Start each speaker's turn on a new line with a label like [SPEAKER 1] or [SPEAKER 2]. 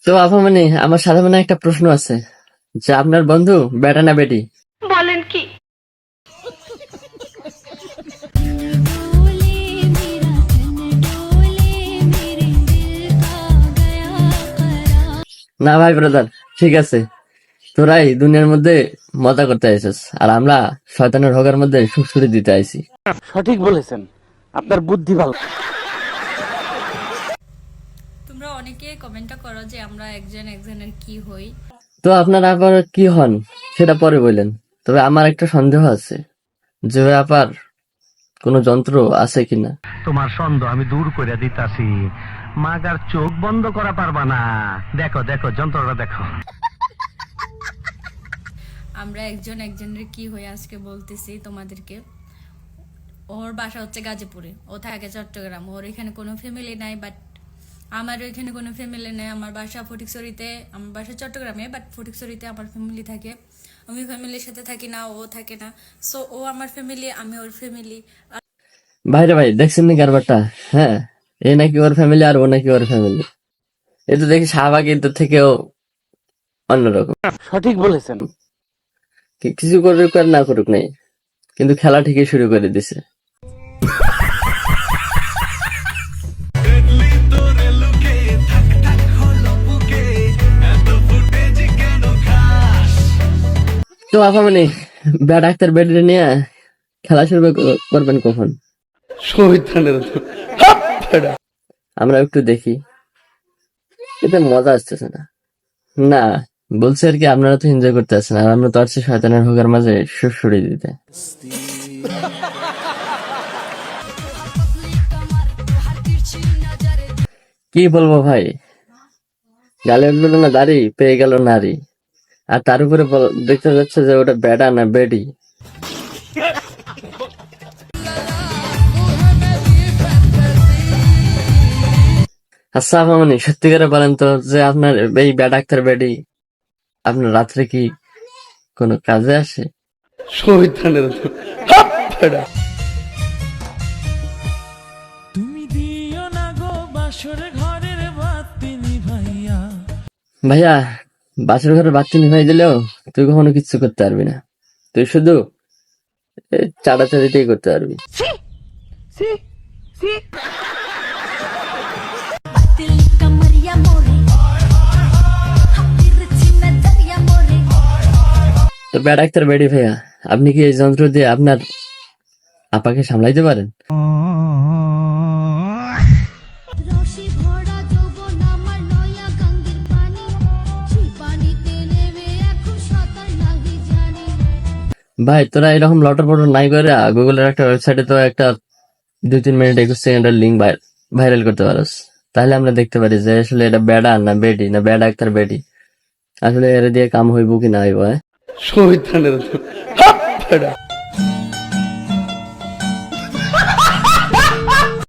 [SPEAKER 1] তো আপামনি আমার সাথে মানে একটা প্রশ্ন আছে যে আপনার বন্ধু বেটা না বেটি?
[SPEAKER 2] বলেন কি?
[SPEAKER 1] না ভাই ব্রাদার, ঠিক আছে, তোরাই দুনিয়ার মধ্যে মজা করতে আইছিস আর আমরা শয়তানের হোগার মধ্যে সুড়সুড়ি দিতে আইছি।
[SPEAKER 3] সঠিক বলেছেন, আপনার বুদ্ধি ভালো।
[SPEAKER 4] তোমরা অনেকে কমেন্টটা করো যে আমরা একজন একজনের কি হই।
[SPEAKER 1] তো আপনারা আবার কি হন সেটা পরে বললেন, তবে আমার একটা সন্দেহ আছে যে ওই আপার কোনো যন্ত্র আছে কিনা।
[SPEAKER 5] তোমার সন্দেহ আমি দূর করে দিতাছি। মাগার চোখ বন্ধ করা পারবা না। দেখো দেখো যন্ত্রটা দেখো।
[SPEAKER 4] আমরা একজন একজনের কি হই আজকে বলতেছি তোমাদেরকে। ওর বাসা হচ্ছে গাজীপুরে, ও থাকে চট্টগ্রাম, ওর এখানে কোনো ফ্যামিলি নাই, বাট আমার এখানে কোনো ফ্যামিলি নেই। আমার বাসা ফটিকছড়িতে, আমার বাসা চট্টগ্রামে, বাট ফটিকছড়িতে আমার ফ্যামিলি থাকে। আমি ফ্যামিলির সাথে থাকি না, ও থাকে না। সো ও আমার ফ্যামিলি, আমি ওর ফ্যামিলি।
[SPEAKER 1] ভাইরে ভাই, দেখছেন নাকি কারবারটা? হ্যাঁ, এ নাকি ওর ফ্যামিলি আর ও নাকি ওর ফ্যামিলি। এ তো দেখি শাহবাগীদের থেকেও অন্যরকম।
[SPEAKER 3] সঠিক বলেছেন।
[SPEAKER 1] কিছু করুক আর না করুক নাই, কিন্তু খেলা ঠিকই শুরু করে দিছে। তো আপামনি ব্যাট ডাক্তার বেডে নিয়ে খেলা শুরু করবেন কখন? আমরা একটু দেখি, এতে মজা আসতেছে না। না, বলছে আর কি আপনারা তো এনজয় করতে আসছেন আর আমরা তো আসছি শয়তানের হোগার মাঝে সুড়সুড়ি দিতে। কি বলবো ভাই, গালে উঠলো না দাড়ি, পেয়ে গেল নারী, আর তার উপরে দেখতে যাচ্ছে যে ওটা বেডা না বেডি। আচ্ছা আপামনি, সত্যি করে বলেন তো যে আপনার এই ব্যাড ডাক্তার বেডি আপনার রাত্রে কি কোনো কাজে আসে? ভাইয়া, বাসর ঘরে বাতি নিভাই দিলেও তুই কখনো কিচ্ছু করতে পারবি না। তুই শুধু চাটাচাটিটাই করতে পারবি। তো ব্যাড ডাক্তার বেডি ভাইয়া, আপনি কি এই যন্ত্র দিয়ে আপনার আপাকে সামলাইতে পারেন? ভাই তোরা এরকম লটর পটর নাই করে গুগলের একটা ওয়েবসাইটে তো একটা 2-3 মিনিট 21 সেকেন্ডের লিঙ্ক ভাইরাল করতে পারোস, তাহলে আমরা দেখতে পারি যে আসলে এটা বেডা না বেডি, না ব্যাড ডাক্তার বেডি, আসলে এর দিয়ে কাম হইব কি না হইব।